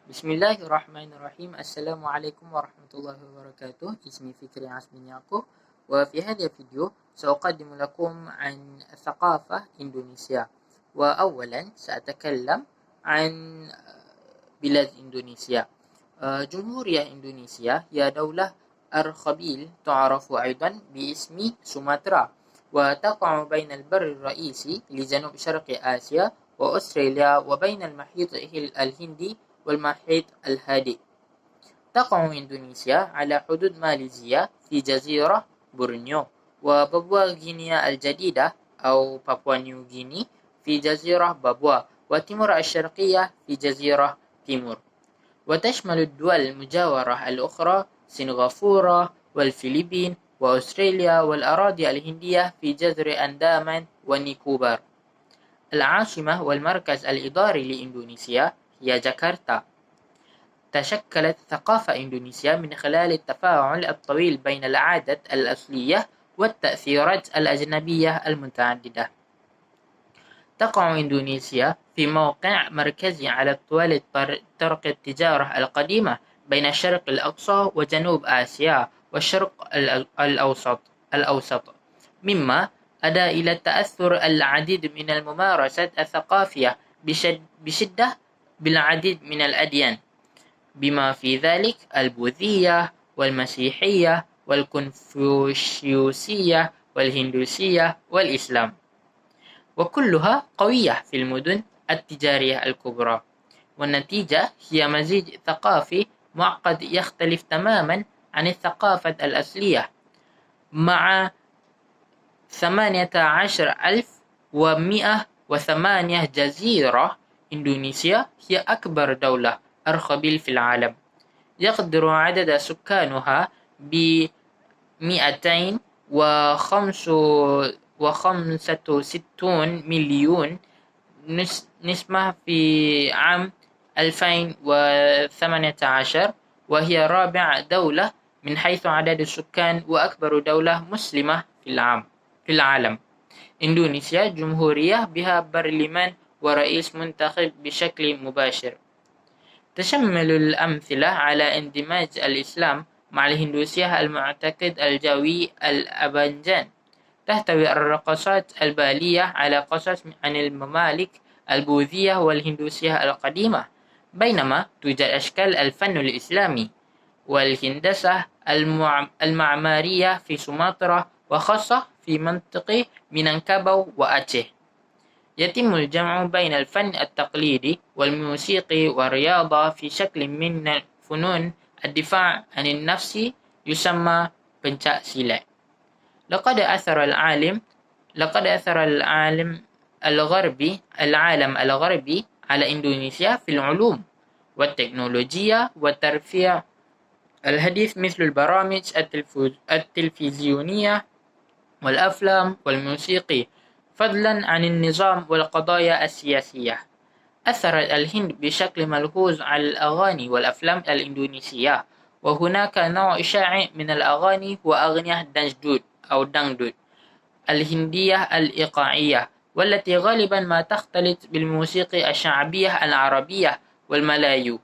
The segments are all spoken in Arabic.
Bismillahirrahmanirrahim. Assalamualaikum warahmatullahi wabarakatuh. اسمي فكري عاصم يعقوب، وفي هذا الفيديو سأقدم لكم عن ثقافة إندونيسيا. وأولا سأتكلم عن بلاد إندونيسيا. جمهورية إندونيسيا هي دولة أرخبيل، تعرف أيضا باسم سومطرة، وتقع بين البر الرئيسي لجنوب شرق آسيا وأستراليا، وبين المحيط الهندي والمحيط الهادئ. تقع إندونيسيا على حدود ماليزيا في جزيرة بورنيو، وبابوا غينيا الجديدة أو بابوا نيو غيني في جزيرة بابوا، وتيمور الشرقية في جزيرة تيمور. وتشمل الدول المجاورة الأخرى سنغافورة والفلبين وأستراليا والأراضي الهندية في جزر أندامان ونيكوبار. العاصمة والمركز الإداري لإندونيسيا هي جاكرتا. تشكلت ثقافة إندونيسيا من خلال التفاعل الطويل بين العادات الأصلية والتأثيرات الأجنبية المتعددة. تقع إندونيسيا في موقع مركزي على طوال طرق التجارة القديمة بين الشرق الأقصى وجنوب آسيا والشرق الأوسط، مما أدى إلى تأثر العديد من الممارسات الثقافية بشدة بالعديد من الأديان، بما في ذلك البوذية والمسيحية والكونفوشيوسية والهندوسية والإسلام، وكلها قوية في المدن التجارية الكبرى. والنتيجة هي مزيج ثقافي معقد يختلف تماما عن الثقافة الأصلية. مع 18,108 جزيرة، إندونيسيا هي أكبر دولة أرخبيل في العالم. يقدر عدد سكانها ب 265 مليون نسمة في عام 2018، وهي رابع دولة من حيث عدد السكان وأكبر دولة مسلمة في العالم. إندونيسيا جمهورية بها برلمان ورئيس منتخب بشكل مباشر. تشمل الأمثلة على اندماج الإسلام مع الهندوسية المعتقد الجوي الأبانجان. تحتوي الرقصات البالية على قصص عن الممالك البوذية والهندوسية القديمة، بينما توجد أشكال الفن الإسلامي والهندسة المعمارية في سومطرة، وخاصة في منطقة مينانكابو وأتشه. يتم الجمع بين الفن التقليدي والموسيقى والرياضة في شكل من فنون الدفاع عن النفس يسمى بنشاء سيلات. لقد أثر العالم الغربي على إندونيسيا في العلوم والتكنولوجيا والترفيه الحديث، مثل البرامج التلفزيونية والأفلام والموسيقى، فضلا عن النظام والقضايا السياسية. أثرت الهند بشكل ملحوظ على الأغاني والأفلام الإندونيسية، وهناك نوع شائع من الأغاني وأغنية دangdut الهندية الإيقاعية، والتي غالبا ما تختلط بالموسيقى الشعبية العربية والملايو.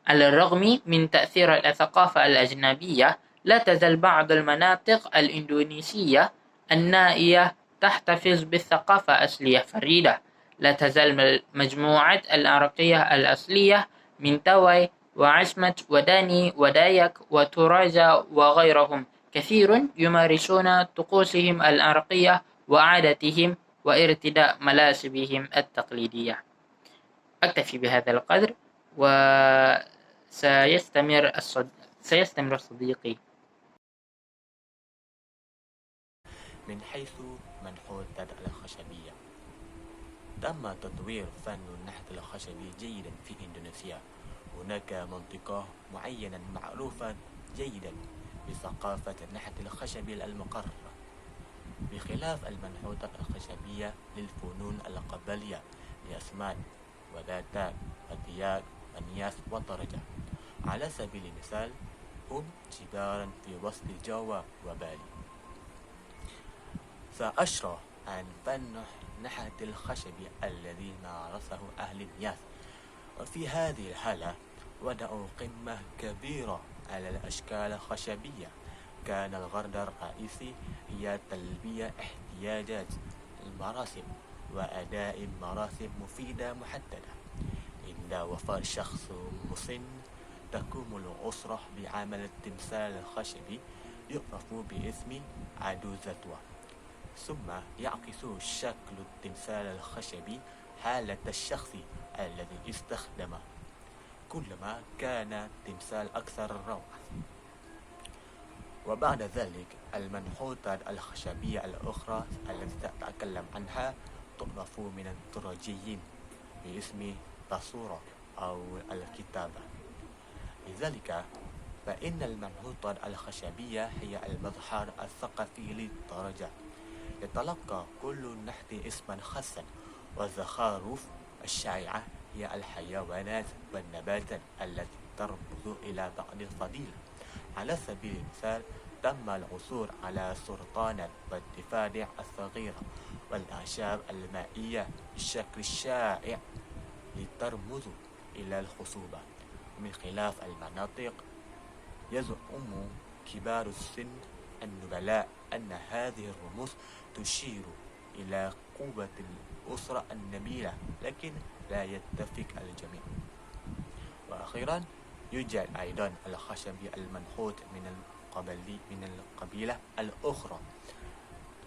على الرغم من تأثير الثقافة الأجنبية، لا تزال بعض المناطق الإندونيسية النائية تحتفظ بالثقافة الأصلية فريدة. لا تزال مجموعة العرقية الأصلية من تاوي وعسمت وداني ودايك وتوراجا وغيرهم كثير يمارسون طقوسهم العرقية وعاداتهم وارتداء ملابسهم التقليدية. أكتفي بهذا القدر، وسيستمر صديقي. من حيث منحوت الخشبية، تم تطوير فن النحت الخشبي جيدا في إندونيسيا. هناك منطقة معينة معروفة جيدا بثقافة النحت الخشبي المقررة، بخلاف المنحوتات الخشبية للفنون القبلية لأسماد وذاتات ودياك ونياس وطرجة. على سبيل المثال، هم جدارا في وسط جاوا وبالي. سأشرح عن فن نحت الخشب الذي مارسه أهل نياس، وفي هذه الحالة وضعوا قمة كبيرة على الأشكال الخشبية. كان الغرض الرئيسي هي تلبية احتياجات المراسم وأداء مراسم مفيدة محددة. عند وفاة شخص مسن تقوم الأسرة بعمل التمثال الخشبي يعرف باسم عدوزتوة، ثم يعكس شكل التمثال الخشبي حالة الشخص الذي استخدمه. كلما كان التمثال أكثر روعة. وبعد ذلك المنحوتات الخشبية الأخرى التي سأتكلم عنها تعرف من التراجيين باسم تصورة أو الكتابة. لذلك فإن المنحوتات الخشبية هي المظهر الثقافي للدرجة. يتلقى كل نحت اسما خاصا، والزخارف الشائعة هي الحيوانات والنباتات التي ترمز إلى بعض الفضيلة. على سبيل المثال تم العثور على سرطانات والضفادع الصغيرة والأعشاب المائية بالشكل الشائع لترمز إلى الخصوبة. من خلاف المناطق يزعم كبار السن النبلاء أن هذه الرموز تشير إلى قوة الأسرة النبيلة، لكن لا يتفق الجميع. وأخيرا يوجد أيضا الخشب المنحوت من القبيلة الأخرى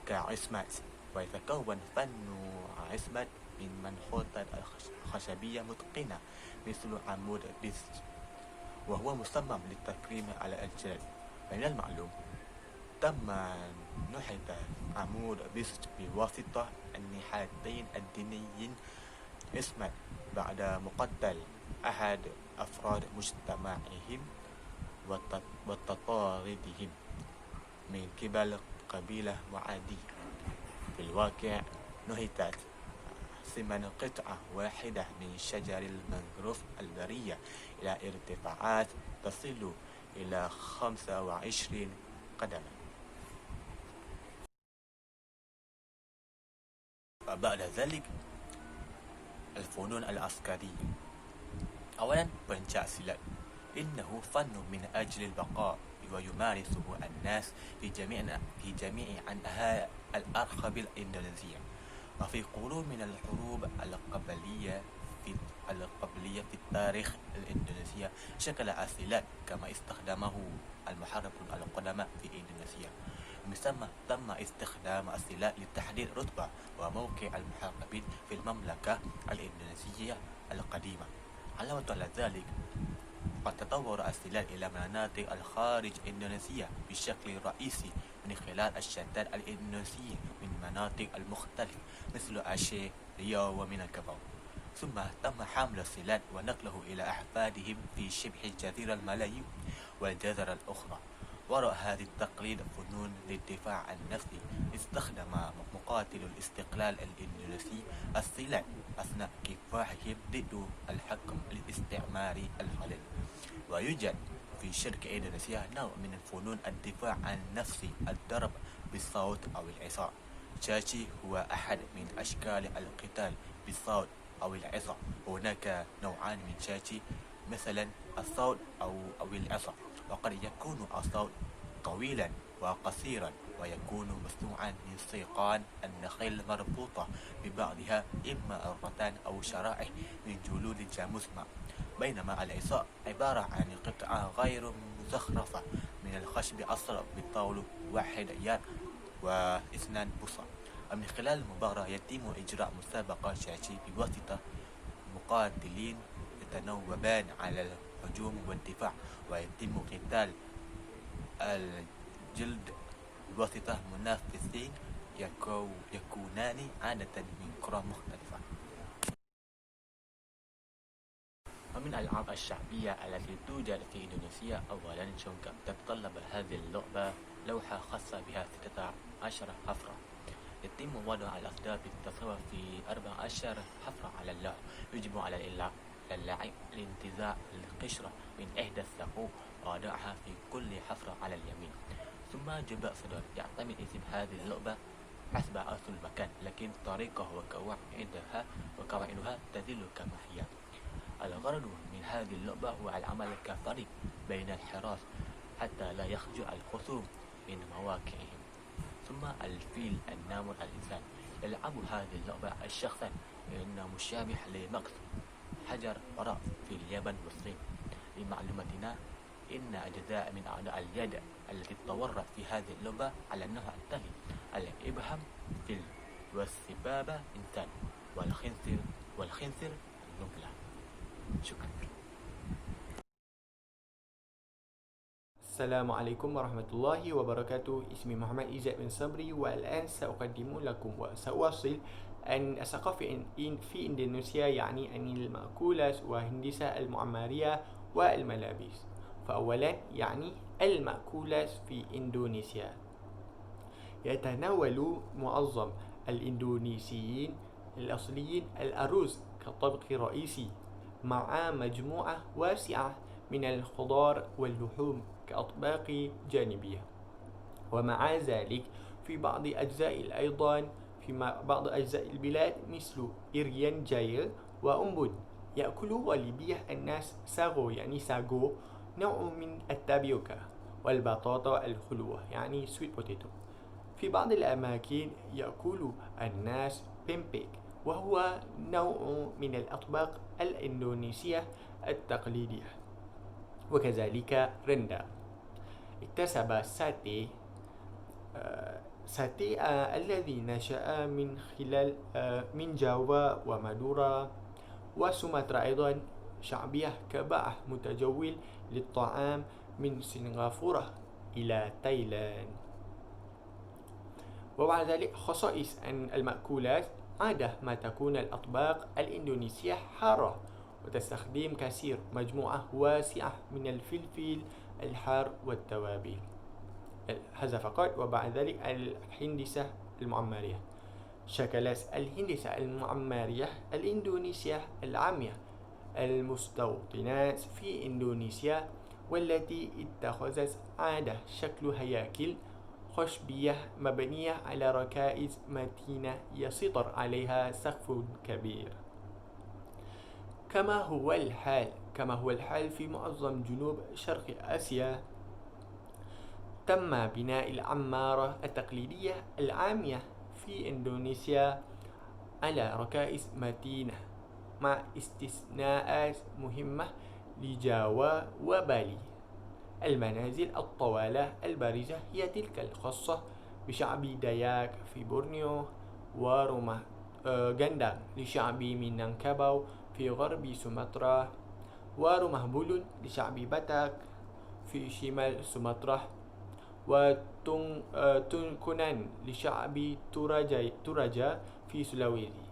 كعصمت، ويتكون فن عصمت من منحوتات خشبية متقنة مثل عمود ديسك، وهو مصمم للتكريم على الجلد. من المعلوم تم نحت عمود ديسك بواسطة النحاتين الدينيين عصمت بعد مقتل أحد أفراد مجتمعهم وتطاردهم من قبل قبيلة معادية. في الواقع نحتت ثمن قطعة واحدة من شجر المنغروف البرية إلى ارتفاعات تصل إلى 25 قدما. وبعد ذلك الفنون العسكرية. أولا بنشاء سلات، إنه فن من أجل البقاء ويمارسه الناس في جميع أنحاء الأرخبيل الإندونيسية. وفي قرون من الحروب القبلية في التاريخ الإندونيسية شكل السلات كما استخدمه المحاربون القدماء في إندونيسيا. من ثم تم استخدام السلات لتحديد رتبة وموقع المحاربين في المملكة الإندونيسية القديمة. علاوة على ذلك قد تطور السلات إلى مناطق الخارج إندونيسيا بشكل رئيسي من خلال الشتات الإندونيسية من مناطق المختلفة مثل أشيه، ريو وميناكاباو. ثم تم حمل السلات ونقله إلى أحفادهم في شبه الجزيرة الملايو والجزر الأخرى. وراء هذا التقليد فنون للدفاع عن نفسه. استخدم مقاتل الاستقلال الإندونيسي السلات أثناء كفاحهم ضد الحكم الاستعماري الحالي. ويوجد في شرق إندونيسيا نوع من فنون الدفاع عن نفس الضرب بالصوت أو العصا. تشاتشي هو أحد من أشكال القتال بالصوت أو العصا. هناك نوعان من تشاتشي، مثلا الصوت أو العصا، وقد يكون الصوت طويلا وقصيرا، ويكون مصنوعا من سيقان النخيل مربوطة ببعضها إما الرتان أو شرائح من جلود الجاموسة، بينما العصا عبارة عن قطعة غير مزخرفة من الخشب أصلب بطول 1 يد و2 بوصة. ومن خلال المباراة يتم إجراء مسابقة تشاتشي بواسطة مقاتلين يتنوبان على الهجوم والدفاع، ويتم قتال الجلد بواسطة منافسين يكونان عادة من قرى مختلفة. ومن الألعاب الشعبية التي توجد في إندونيسيا أولا شونكا. تتطلب هذه اللعبة لوحة خاصة بها 16 حفرة. يتم وضع الأهداف بالتصوير في 14 حفرة على اللوح. يجب على اللاعب الانتزاع القشرة من إحدى الثقوب ووضعها في كل حفرة على اليمين. ثم جباء صدر. يعتمد اسم هذه اللعبة حسب أصل المكان، لكن طريقة وقواعدها تظل كما هي. الغرض من هذه اللعبة هو العمل كفريق بين الحراس حتى لا يخرج الخصوم من مواقعهم. ثم الفيل، النمر، الإنسان. يلعب هذه اللعبة الشخصان إنه مشابه لمقص حجر ورأس في اليابان والصين. لمعلوماتنا، إن أجزاء من أعضاء اليد التي تتورط في هذه اللعبة على النوع التالي: الإبهام فيل، والسبابة إنسان، والخنصر النملة. شكرا. السلام عليكم ورحمة الله وبركاته. اسمي محمد إيزاء بن صبري، والآن سأقدم لكم وسأواصل أن الثقافة في إندونيسيا، يعني أن المأكولات وهندسة المعمارية والملابس. فأولا يعني المأكولات في إندونيسيا. يتناول معظم الإندونيسيين الأصليين الأرز كطبق رئيسي، مع مجموعة واسعة من الخضار واللحوم كأطباق جانبية. ومع ذلك في بعض أجزاء البلاد مثل إيريان جاير وأمبون يأكل غالبية الناس ساغو، يعني ساغو، نوع من التابيوكا، والبطاطا الخلوة، يعني سويت بوتيتو. في بعض الأماكن يأكل الناس بيمبيك، وهو نوع من الأطباق الإندونيسية التقليدية، وكذلك رندا. اكتسب ساتي الذي نشأ من جاوا ومادورا وسومطرة أيضا شعبية كباع متجول للطعام من سنغافورة إلى تايلاند. وبعد ذلك خصائص أن المأكولات عادة ما تكون الأطباق الإندونيسية حارة، وتستخدم كثير مجموعة واسعة من الفلفل الحار والتوابل. هذا فقط. وبعد ذلك الهندسة المعمارية. شكلت الهندسة المعمارية الإندونيسية العامية المستوطنات في إندونيسيا، والتي اتخذت عادة شكل هياكل خشبية مبنية على ركائز متينة يسيطر عليها سقف كبير، كما هو الحال في معظم جنوب شرق آسيا. تم بناء العمارة التقليدية العامية في إندونيسيا على ركائز متينة، مع استثناءات مهمة لجاوا وبالي. المنازل الطوالة البارزة هي تلك الخاصة بشعب داياك في بورنيو، ورمة غندang لشعب مينانكاباو في غرب سومطرة، ورمة بولون لشعب باتاك في شمال سومطرة، وتونكونان لشعب توراجا في سلاويسي.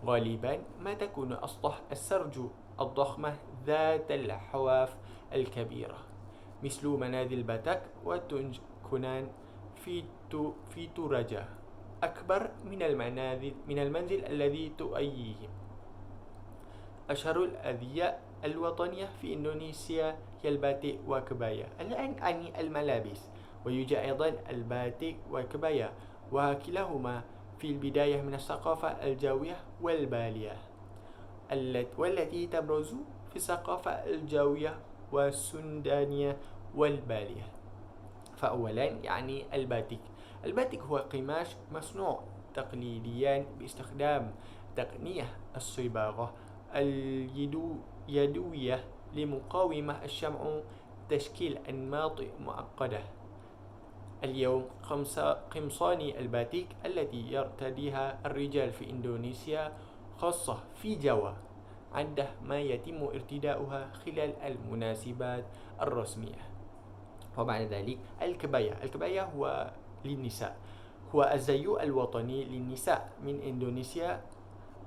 غالبا ما تكون أسطح السرج الضخمة ذات الحواف الكبيرة، مثل منازل باتاك وتونكونان في توراجا، أكبر من المنزل الذي تؤييه. أشهر الأزياء الوطنية في إندونيسيا هي الباتيك وكبايا. الآن عن الملابس. ويوجد أيضا الباتيك وكبايا، وكلاهما في البداية من الثقافة الجاوية والبالية، والتي تبرز في الثقافة الجاوية والسندانية والبالية. فأولا يعني الباتيك هو قماش مصنوع تقليديا باستخدام تقنية الصباغة اليدوية لمقاومة الشمع تشكيل أنماط معقدة. اليوم قمصان الباتيك التي يرتديها الرجال في إندونيسيا، خاصة في جاوا، عند ما يتم ارتداؤها خلال المناسبات الرسمية. وبعد ذلك الكبايا هو للنساء، هو الزي الوطني للنساء من إندونيسيا،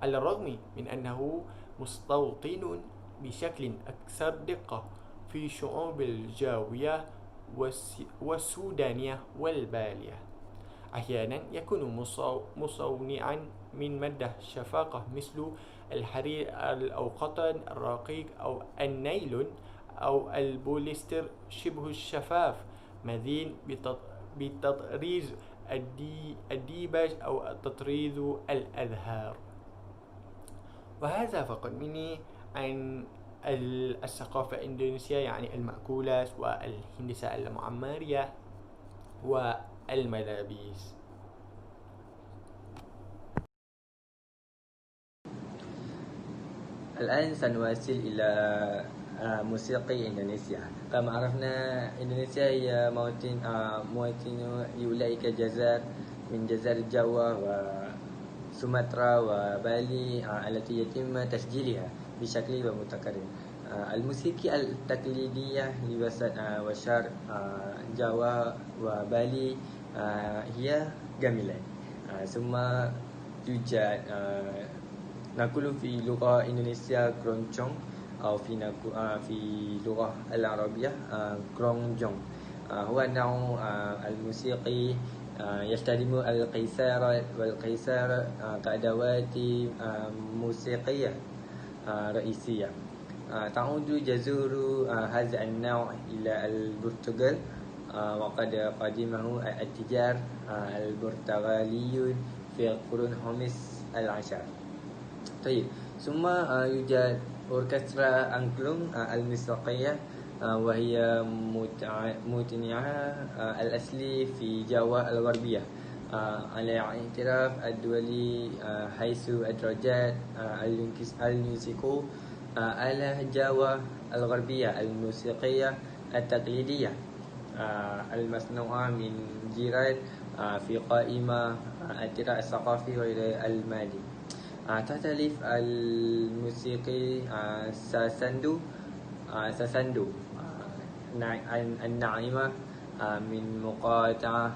على الرغم من أنه مستوطن بشكل أكثر دقة في شعوب الجاوية والسودانية والبالية. أحيانا يكون مصنوعا من مادة شفاقة مثل الحرير أو قطن الرقيق أو النايلون أو البوليستر شبه الشفاف، مزين بتطريز الديباج أو تطريز الأزهار. وهذا فقط مني. عن الثقافة الإندونيسية، يعني المأكولات والهندسة المعمارية والملابس. الآن سنواصل إلى موسيقى إندونيسيا. كما عرفنا إندونيسيا هي موطن أولئك الجزر من جزر جاوا وسومطرة وبالي التي يتم تسجيلها بشكل متكرر. الموسيقى التقليدية لوسط وشرق جاوا وبالي هي جميلة. ثم يوجد نقول في لغة إندونيسيا كرونجong أو في اللغة العربية كرونجong. هو نوع الموسيقي يستخدم القيثار والقيثار كأدوات موسيقية رئيسية. تعود جذور هذا النوع إلى البرتغال، وقد قدمه التجار البرتغاليون في القرون الخامس عشر. طيب، ثم يوجد أوركسترا أنغلوم الموسيقية، وهي موطنها الأصلي في جاوا الغربية على اعتراف الدولي، حيث أدرجت اليونسكو على جاوا الغربية الموسيقية التقليدية المصنوعة من جيران في قائمة التراث الثقافي غير المادي. تختلف الموسيقى ساساندو الناعمة من مقاطعة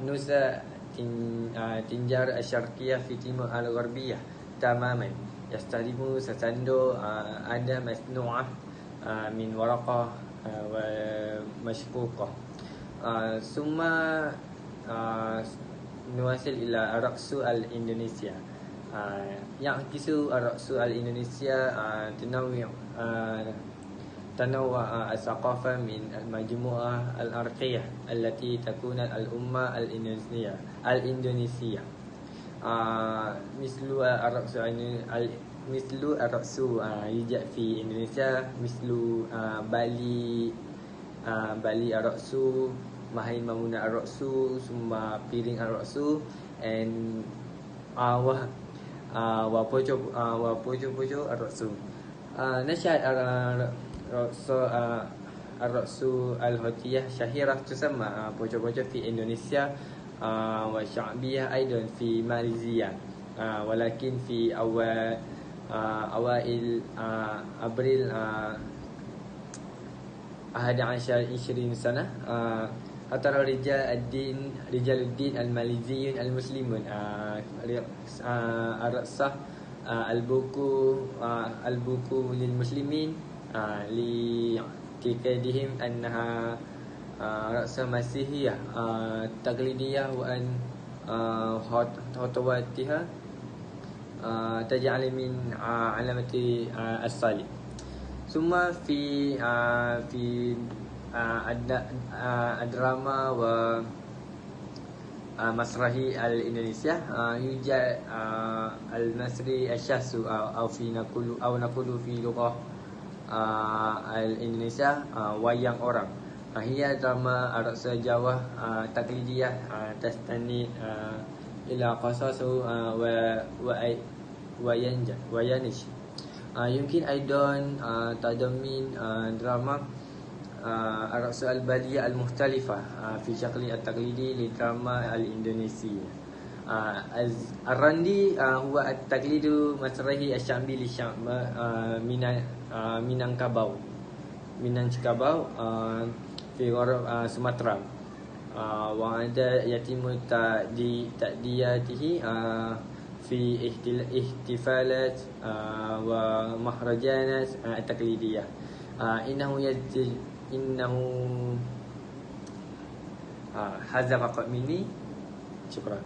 نوسا تنجار الشرقية في تيمور الغربية تماما. يستخدم ساساندو أداة مصنوعة من ورقة ومشقوقة. ثم نواصل إلى الرقص الإندونيسيا. يعكس الرقص الإندونيسيا تنوع الثقافة من المجموعة العرقية التي تكون الأمة الإندونيسية. مثل الرقص يوجد في إندونيسيا، مثل بالي الرقص، Mahir Mamuna Ar-Raqsu, ثم Piring Ar-Raqsu, and Wapojo Ar-Raqsu. نشأت الرقص الهوتية شهيرة تسمى بوجو في إندونيسيا، وشعبية أيضا في ماليزيا، ولكن في أوائل أبريل 11 سنة اعترف رجال الدين الماليزيون المسلمون الرقصة البوكو للمسلمين لاعتقادهم أنها رقصة مسيحية تقليدية، وأن خطواتها تجعل من علامة الصليب. ثم في الدراما ومسرحي الإندونيسيا يوجد المسرحي الشخص أو نقول في لغة الإندونيسيا wayang orang. هي دراما رقص جاوا تقليدية تستند إلى قصص ويانج. يمكن أيضا تضمين دراما الرقص البالية المختلفة في شكل التقليدي للدراما الإندونيسية. الراندي هو التقليد المسرحي الشعبي للشعب مينانكاباو في غرب سومطرة، وهذا يتم تأديته في احتفالات ومهرجانات تقليدية. هذا فقط مني. شكرا.